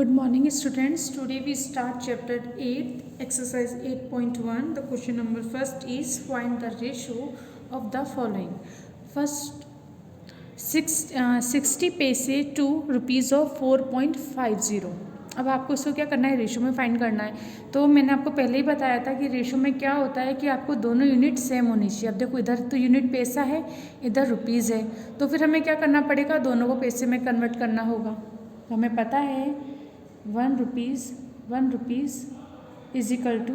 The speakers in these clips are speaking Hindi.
Good morning students. Today we start chapter 8, exercise 8.1. The question number first is find the ratio of the following. First 60 पैसे टू रुपीज़ ऑफ 4.50. अब आपको इसको क्या करना है, रेशो में फाइंड करना है। तो मैंने आपको पहले ही बताया था कि रेशो में क्या होता है कि आपको दोनों यूनिट सेम होनी चाहिए। अब देखो इधर तो यूनिट पैसा है, इधर रुपीज़ है, तो फिर हमें क्या करना पड़ेगा, दोनों को पैसे में कन्वर्ट करना होगा। तो हमें पता है 1 रुपीज़ इज इक्वल टू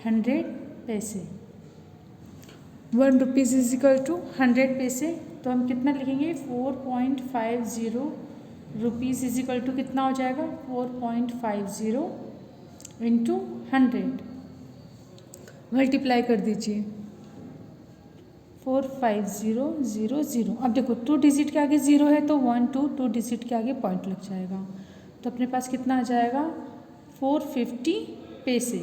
100 पैसे। 1 रुपीज़ इज इक्वल टू 100 पैसे। तो हम कितना लिखेंगे, 4.50 रुपीज़ इज इक्वल टू कितना हो जाएगा, 4.50 इंटू 100 मल्टीप्लाई कर दीजिए 45000। अब देखो 2 डिजिट के आगे 0 है तो 1 2 डिजिट के आगे पॉइंट लग जाएगा। तो अपने पास कितना आ जाएगा, 450 पैसे।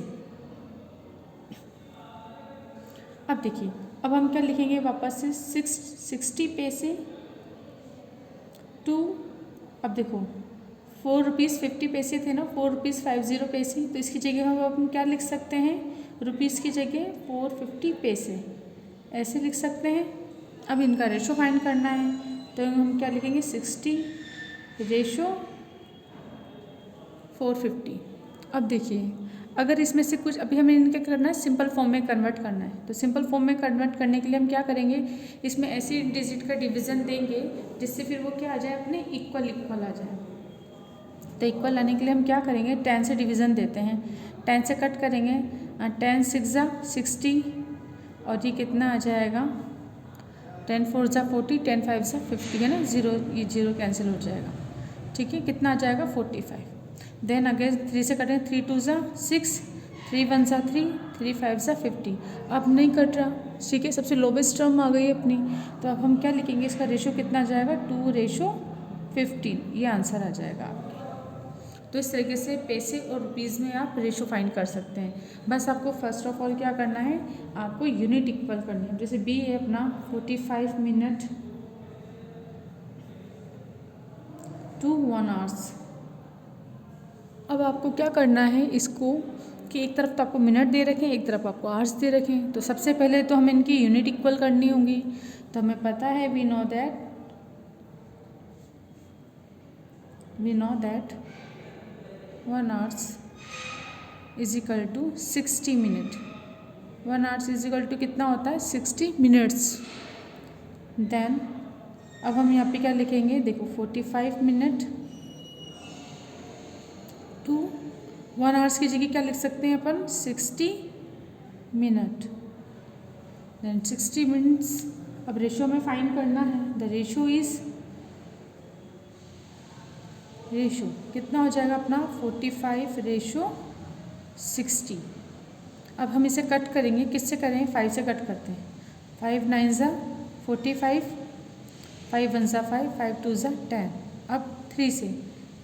अब देखिए, अब हम क्या लिखेंगे वापस से 60 पैसे टू, अब देखो 4 रुपीज़ 50 पैसे थे ना, 4 रुपीज़ 50 पैसे, तो इसकी जगह हम क्या लिख सकते हैं, रुपीज़ की जगह 450 पैसे ऐसे लिख सकते हैं। अब इनका रेशो फाइंड करना है, तो हम क्या लिखेंगे, 60 रेशो 450। अब देखिए, अगर इसमें से कुछ अभी हमें इनका करना है, सिंपल फॉर्म में कन्वर्ट करना है। तो सिंपल फॉर्म में कन्वर्ट करने के लिए हम क्या करेंगे, इसमें ऐसी डिजिट का डिवीज़न देंगे जिससे फिर वो क्या आ जाए, अपने इक्वल आ जाए। तो इक्वल लाने के लिए हम क्या करेंगे, 10 से डिवीज़न देते हैं, 10 से कट करेंगे, 10 6 60 और ये कितना आ जाएगा, 10 4 40, 10 5 50 है ना, ये 0 कैंसिल हो जाएगा। ठीक है, कितना आ जाएगा 45। देन अगेन 3 से कटें, 3 2 6, 3 1 3, 3 5 50। अब नहीं कट रहा, ठीक है, सबसे लोवेस्ट टर्म आ गई अपनी। तो अब हम क्या लिखेंगे, इसका रेशो कितना आ जाएगा, 2:15। ये आंसर आ जाएगा आपके। तो इस तरीके से पैसे और रुपीज़ में आप रेशो फाइंड कर सकते हैं। बस आपको फर्स्ट ऑफ ऑल क्या करना है, आपको यूनिट इक्वल करनी है। जैसे बी है अपना 45 मिनट टू 1 आवर्स। अब आपको क्या करना है इसको, कि एक तरफ तो आपको मिनट दे रखें, एक तरफ आपको आवर्स दे रखें। तो सबसे पहले तो हमें इनकी यूनिट इक्वल करनी होंगी। तो हमें पता है, we know that 1 hours is equal to 60 minute. 1 hours is equal to कितना होता है, 60 मिनट्स। देन अब हम यहाँ पे क्या लिखेंगे, देखो 45 मिनट टू 1 आवर्स की जगह क्या लिख सकते हैं अपन, 60 मिनट। Then 60 minutes. अब रेशो में फाइंड करना है, द रेशो इज, रेशो कितना हो जाएगा अपना, 45 रेशो 60। अब हम इसे कट करेंगे, किससे करें, 5 से कट करते हैं। 5 9 45, 5 1 5, 5 2 10। अब 3 से,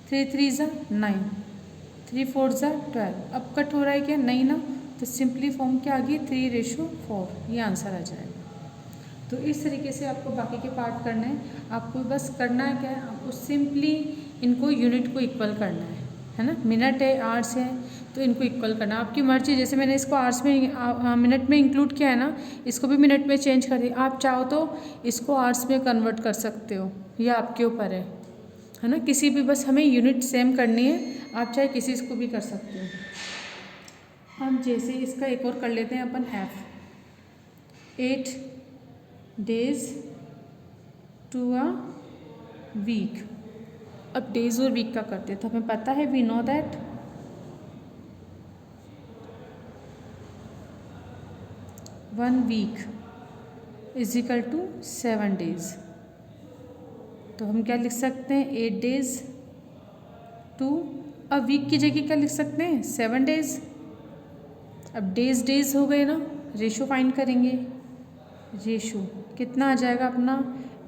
3 3 9, 3 4 12। अब कट हो रहा है क्या, नहीं ना, तो सिंपली फॉर्म क्या आ गई, 3:4। ये आंसर आ जाएगा। तो इस तरीके से आपको बाकी के पार्ट करने हैं। आपको बस करना है क्या है, आपको सिंपली इनको यूनिट को इक्वल करना है ना। मिनट है, आवर्स है, तो इनको इक्वल करना आपकी मर्जी। जैसे मैंने इसको आवर्स में मिनट में इंक्लूड किया है ना, इसको भी मिनट में चेंज कर दिया। आप चाहो तो इसको आवर्स में कन्वर्ट कर सकते हो, यह आपके ऊपर है ना। किसी भी, बस हमें यूनिट सेम करनी है, आप चाहे किसी को भी कर सकते हो। हम जैसे इसका एक और कर लेते हैं अपन, F 8 days to a week. अब डेज और वीक का करते हैं, तो हमें पता है, we know that 1 week is equal to 7 days. तो हम क्या लिख सकते हैं, 8 डेज टू अ वीक की जगह क्या लिख सकते हैं, 7 डेज। अब डेज हो गए ना, रेशो फाइंड करेंगे। रेशो कितना आ जाएगा अपना,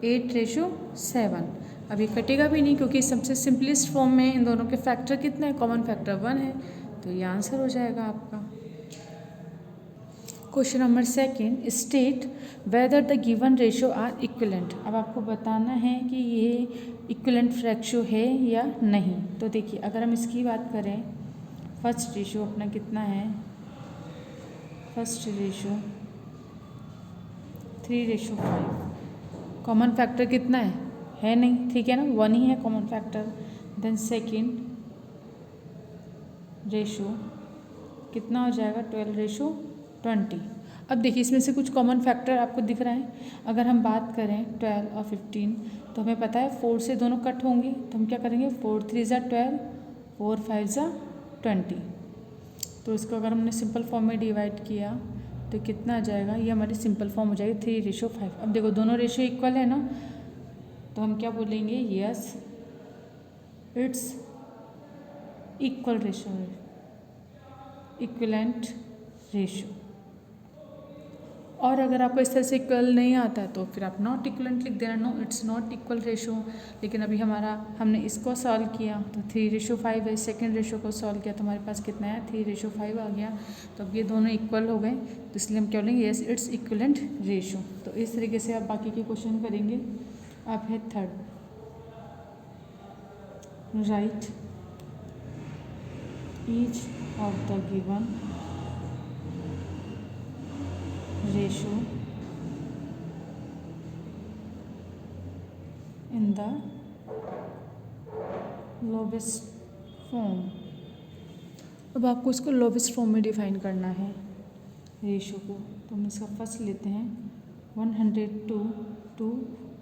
8:7। अब ये कटेगा भी नहीं, क्योंकि सबसे सिंपलेस्ट फॉर्म में इन दोनों के फैक्टर कितना है, कॉमन फैक्टर 1 है। तो ये आंसर हो जाएगा आपका। Question number second, state whether the given ratio are equivalent. अब आपको बताना है कि ये इक्विवेलेंट रेशियो है या नहीं। तो देखिए अगर हम इसकी बात करें, फर्स्ट रेशियो अपना कितना है, फर्स्ट रेशियो 3:5। कॉमन फैक्टर कितना है नहीं, ठीक है ना, 1 ही है common factor. Then second ratio कितना हो जाएगा, 12:20। अब देखिए इसमें से कुछ कॉमन फैक्टर आपको दिख रहा है। अगर हम बात करें 12 और 15 तो हमें पता है 4 से दोनों कट होंगे, तो हम क्या करेंगे, 4 3 = 12, 4 5 = 20। तो इसको अगर हमने सिंपल फॉर्म में डिवाइड किया तो कितना आ जाएगा, ये हमारी सिंपल फॉर्म हो जाएगी 3:5। अब देखो दोनों रेशियो इक्वल है ना, तो हम क्या बोलेंगे, यस इट्स इक्वल रेशियो है, इक्विवेलेंट रेशियो। और अगर आपको इस तरह से इक्वल नहीं आता है तो फिर आप नॉट इक्वलेंट लिख देना, no it's not equal ratio. लेकिन अभी हमने इसको सॉल्व किया तो 3:5 है, सेकंड रेशियो को सॉल्व किया तो हमारे पास कितना है, 3:5 आ गया। तो अब ये दोनों इक्वल हो गए, तो इसलिए हम क्या बोलेंगे, यस इट्स इक्वलेंट रेशियो। तो इस तरीके से आप बाकी के क्वेश्चन करेंगे। अब है third, right each of the given ratio in the lowest form. अब आपको इसको लोवेस्ट फॉर्म में डिफाइन करना है रेशियो को। तो हम इसका फर्स्ट लेते हैं 102 to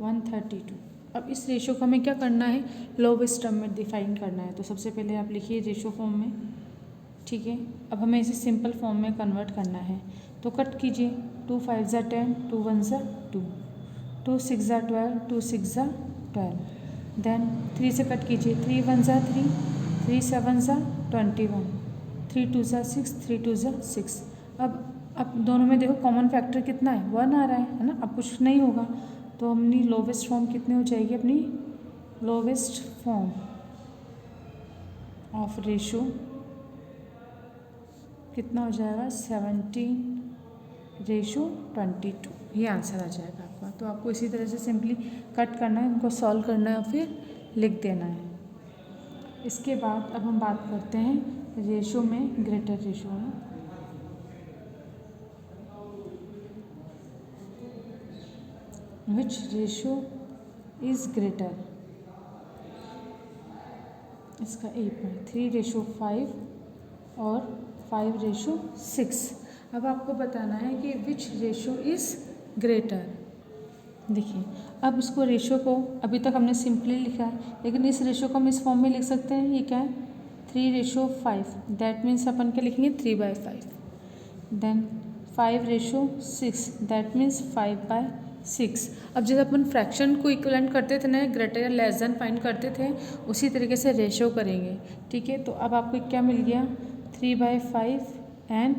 132। अब इस रेशियो को हमें क्या करना है, लोवेस्ट टर्म में डिफाइन करना है। तो सबसे पहले आप लिखिए रेशियो फॉर्म में, ठीक है। अब हमें इसे सिंपल फॉर्म में कन्वर्ट करना है, तो कट कीजिए, 2 5 = 10, 2 1 = 2, 2 6 = 12, 2 6 = 12। देन 3 से कट कीजिए, 3 1 = 3, 3 7 = 21, 3 2 = 6, 3 2 = 6। अब दोनों में देखो कॉमन फैक्टर कितना है, 1 आ रहा है ना। अब कुछ नहीं होगा तो अपनी लोवेस्ट फॉर्म कितनी हो जाएगी, अपनी लोवेस्ट फॉर्म ऑफ रेशियो कितना हो जाएगा, 17:22। ये आंसर आ जाएगा आपका। तो आपको इसी तरह से सिंपली कट करना है, उनको सॉल्व करना है और फिर लिख देना है। इसके बाद अब हम बात करते हैं रेशियो में ग्रेटर रेशियो में। विच रेशियो इज़ ग्रेटर, इसका ए पॉइंट 3:5 और 5:6। अब आपको बताना है कि विच रेशियो इज़ ग्रेटर। देखिए अब इसको रेशियो को अभी तक हमने सिंपली लिखा है, लेकिन इस रेशियो को हम इस फॉर्म में लिख सकते हैं। ये क्या है, 3:5। दैट मीन्स अपन क्या लिखेंगे, 3/5। Then 5:6, that means 5/6। अब जैसे अपन फ्रैक्शन को इक्विवेलेंट करते थे ना, ग्रेटर या लेस देन फाइंड करते थे, उसी तरीके से रेशियो करेंगे, ठीक है। तो अब आपको क्या मिल गया, 3/5 एंड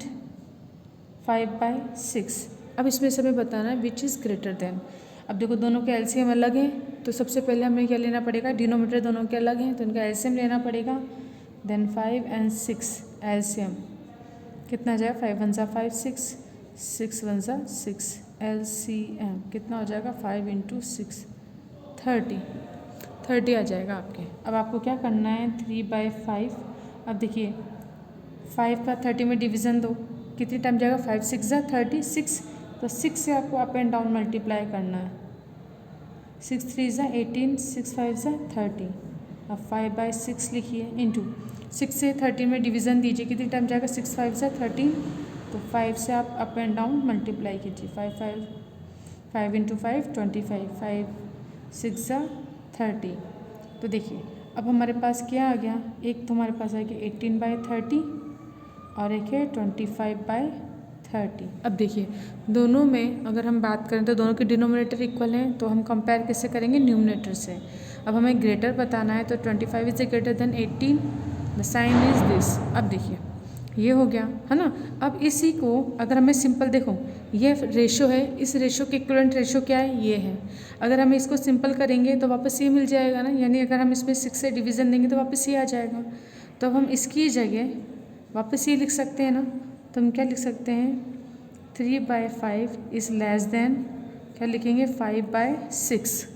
5/6। अब इसमें से हमें बताना है विच इज़ ग्रेटर देन। अब देखो दोनों के एलसीएम अलग हैं, तो सबसे पहले हमें क्या लेना पड़ेगा, डिनोमिनेटर दोनों के अलग हैं तो इनका एलसीएम लेना पड़ेगा। देन 5 and 6 एलसीएम कितना जाएगा, 5 1 = 5 6, 6 1 = 6। एलसीएम कितना हो जाएगा, 5 × 6 30 आ जाएगा आपके। अब आपको क्या करना है, 3/5। अब देखिए 5 का 30 में डिवीज़न दो, कितनी टाइम जाएगा, 5 6 = 36। तो 6 से आपको अप एंड डाउन मल्टीप्लाई करना है, 6 3 = 18, 6 5 = 30। अब 5/6 लिखिए, इंटू 6 से 30 में डिवीज़न दीजिए, कितनी टाइम जाएगा, 6 5 = 13। तो 5 से आप अप एंड डाउन मल्टीप्लाई कीजिए, 5 × 5 25, 5 6 = 30। तो देखिए अब हमारे पास क्या आ गया, एक तो हमारे पास आ गया 18/30 और एक है 25/30। अब देखिए दोनों में अगर हम बात करें तो दोनों के डिनोमिनेटर इक्वल हैं, तो हम कंपेयर किससे करेंगे, न्यूमरेटर से। अब हमें ग्रेटर बताना है, तो 25 is greater than 18, the sign is this. अब देखिए ये हो गया है ना। अब इसी को अगर हमें सिंपल देखो, ये रेशो है, इस रेशो के इक्विवेलेंट रेशो क्या है, ये है। अगर हम इसको सिंपल करेंगे तो वापस ये मिल जाएगा ना, यानी अगर हम इसमें 6 से डिवीज़न देंगे तो वापस ये आ जाएगा। तो अब हम इसकी जगह वापस ये लिख सकते हैं ना, तो हम क्या लिख सकते हैं, 3/5 इज़ लेस देन क्या लिखेंगे, 5/6।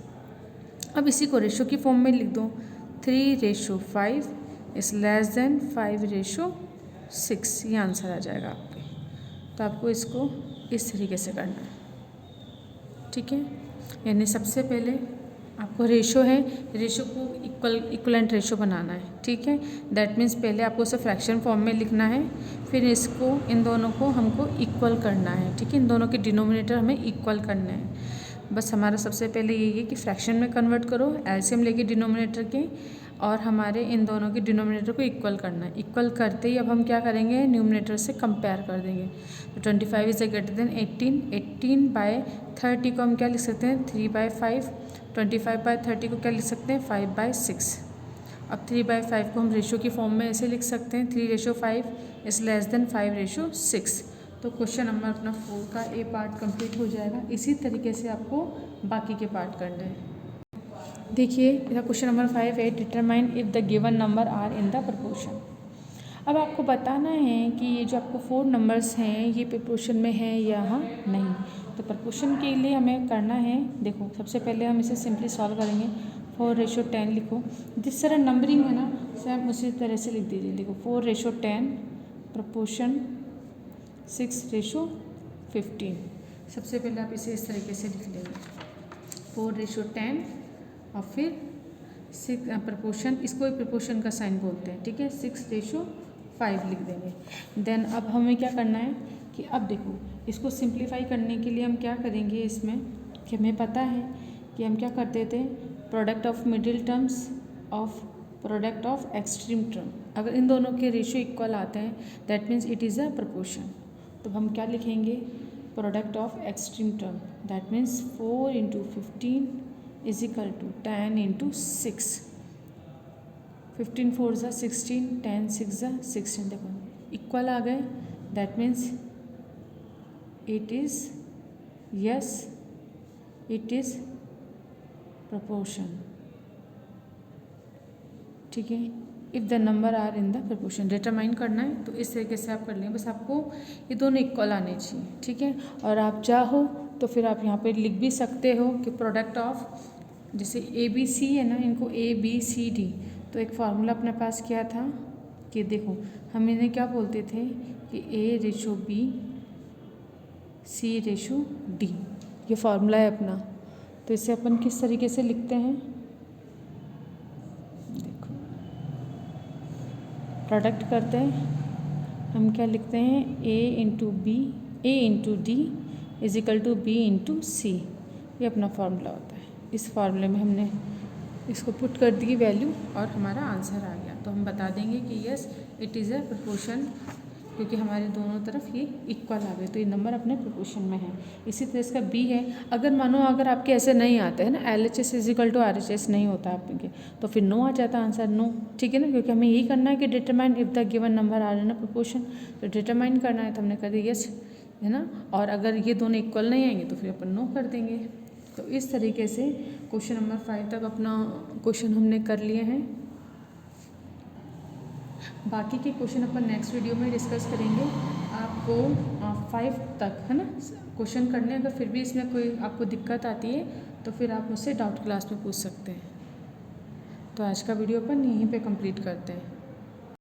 अब इसी को रेशो की फॉर्म में लिख दो, 3:5 इज़ लेस देन 5:6, ये आंसर आ जाएगा आपके। तो आपको इसको इस तरीके से करना है, ठीक है। यानी सबसे पहले आपको रेशो है, रेशो को इक्वलेंट रेशो बनाना है, ठीक है। दैट मीन्स पहले आपको उसे फ्रैक्शन फॉर्म में लिखना है, फिर इसको इन दोनों को हमको इक्वल करना है, ठीक है। इन दोनों के डिनोमिनेटर हमें इक्वल करना है। बस हमारा सबसे पहले यही है कि फ्रैक्शन में कन्वर्ट करो, एलसीएम लेके डिनोमिनेटर के, और हमारे इन दोनों के डिनोमिनेटर को इक्वल करना है। इक्वल करते ही अब हम क्या करेंगे, न्यूमिनेटर से कंपेयर कर देंगे। तो 25 इज ग्रेटर देन 18, 18/30 को हम क्या लिख सकते हैं, 3/5, 25/30 को क्या लिख सकते हैं, 5/6। अब 3/5 को हम रेशो की फॉर्म में ऐसे लिख सकते हैं, 3:5 इज़ लेस देन 5:6। तो क्वेश्चन नंबर अपना 4 का ए पार्ट कंप्लीट हो जाएगा। इसी तरीके से आपको बाकी के पार्ट करने हैं। देखिए क्वेश्चन नंबर 5 है, determine if the given number are in the proportion. अब आपको बताना है कि ये जो आपको 4 नंबर्स हैं ये प्रपोर्शन में है या हाँ नहीं। तो प्रपोर्शन के लिए हमें करना है, देखो सबसे पहले हम इसे सिंपली सॉल्व करेंगे। 4:10 लिखो, जिस तरह नंबरिंग है ना सेम उसी तरह से लिख दीजिए। देखो 4:10 प्रपोर्शन 6:15। सबसे पहले आप इसे इस तरीके से लिख लेंगे, 4:10 और फिर 6 प्रपोर्शन, इसको प्रपोर्शन का साइन बोलते हैं, ठीक है। 6:5 लिख देंगे। देन अब हमें क्या करना है कि अब देखो इसको सिंप्लीफाई करने के लिए हम क्या करेंगे इसमें, कि हमें पता है कि हम क्या करते थे, product of middle terms of product of extreme term, अगर इन दोनों के रेशियो इक्वल आते हैं that means it is a proportion. तो हम क्या लिखेंगे, product of extreme term, that means 4 × 15 is equal to 10 × 6। 15 4 ज़ा 16, 10 6 ज़ा 16। देखो इक्वल आ गए, that means it is yes it is proportion, ठीक है। If the number are in the proportion determine करना है, तो इस तरीके से आप कर लेंगे। बस आपको ये दोनों इक्वल आने चाहिए, ठीक है। और आप चाहो तो फिर आप यहाँ पे लिख भी सकते हो कि प्रोडक्ट ऑफ, जैसे ABC है ना, इनको ABCD, तो एक फार्मूला अपने पास क्या था कि देखो हम इन्हें क्या बोलते थे कि A:B C:D, ये फार्मूला है अपना। तो इसे अपन किस तरीके से लिखते हैं, देखो प्रोडक्ट करते हैं, हम क्या लिखते हैं, A × D is equal to B × C, ये अपना फार्मूला होता है। इस फार्मूले में हमने इसको पुट कर दी वैल्यू और हमारा आंसर आ गया। तो हम बता देंगे कि yes it is a proportion, क्योंकि हमारे दोनों तरफ ये इक्वल आ गए, तो ये नंबर अपने प्रपोर्शन में है। इसी तरह इसका B है, अगर मानो अगर आपके ऐसे नहीं आते हैं ना, LHS is equal to RHS नहीं होता आपके, तो फिर नो आ जाता आंसर, नो, ठीक है ना, क्योंकि हमें यही करना है कि determine if the given number are in a proportion. तो डिटरमाइन करना है तो हमने कर दिया यस, है ना। और अगर ये दोनों इक्वल नहीं आएंगे तो फिर अपन नो कर देंगे। तो इस तरीके से क्वेश्चन नंबर 5 तक अपना क्वेश्चन हमने कर लिए हैं। बाकी के क्वेश्चन अपन नेक्स्ट वीडियो में डिस्कस करेंगे। आपको 5 तक, है ना, क्वेश्चन करने, अगर फिर भी इसमें कोई आपको दिक्कत आती है तो फिर आप मुझसे डाउट क्लास में पूछ सकते हैं। तो आज का वीडियो अपन यहीं पे कंप्लीट करते हैं।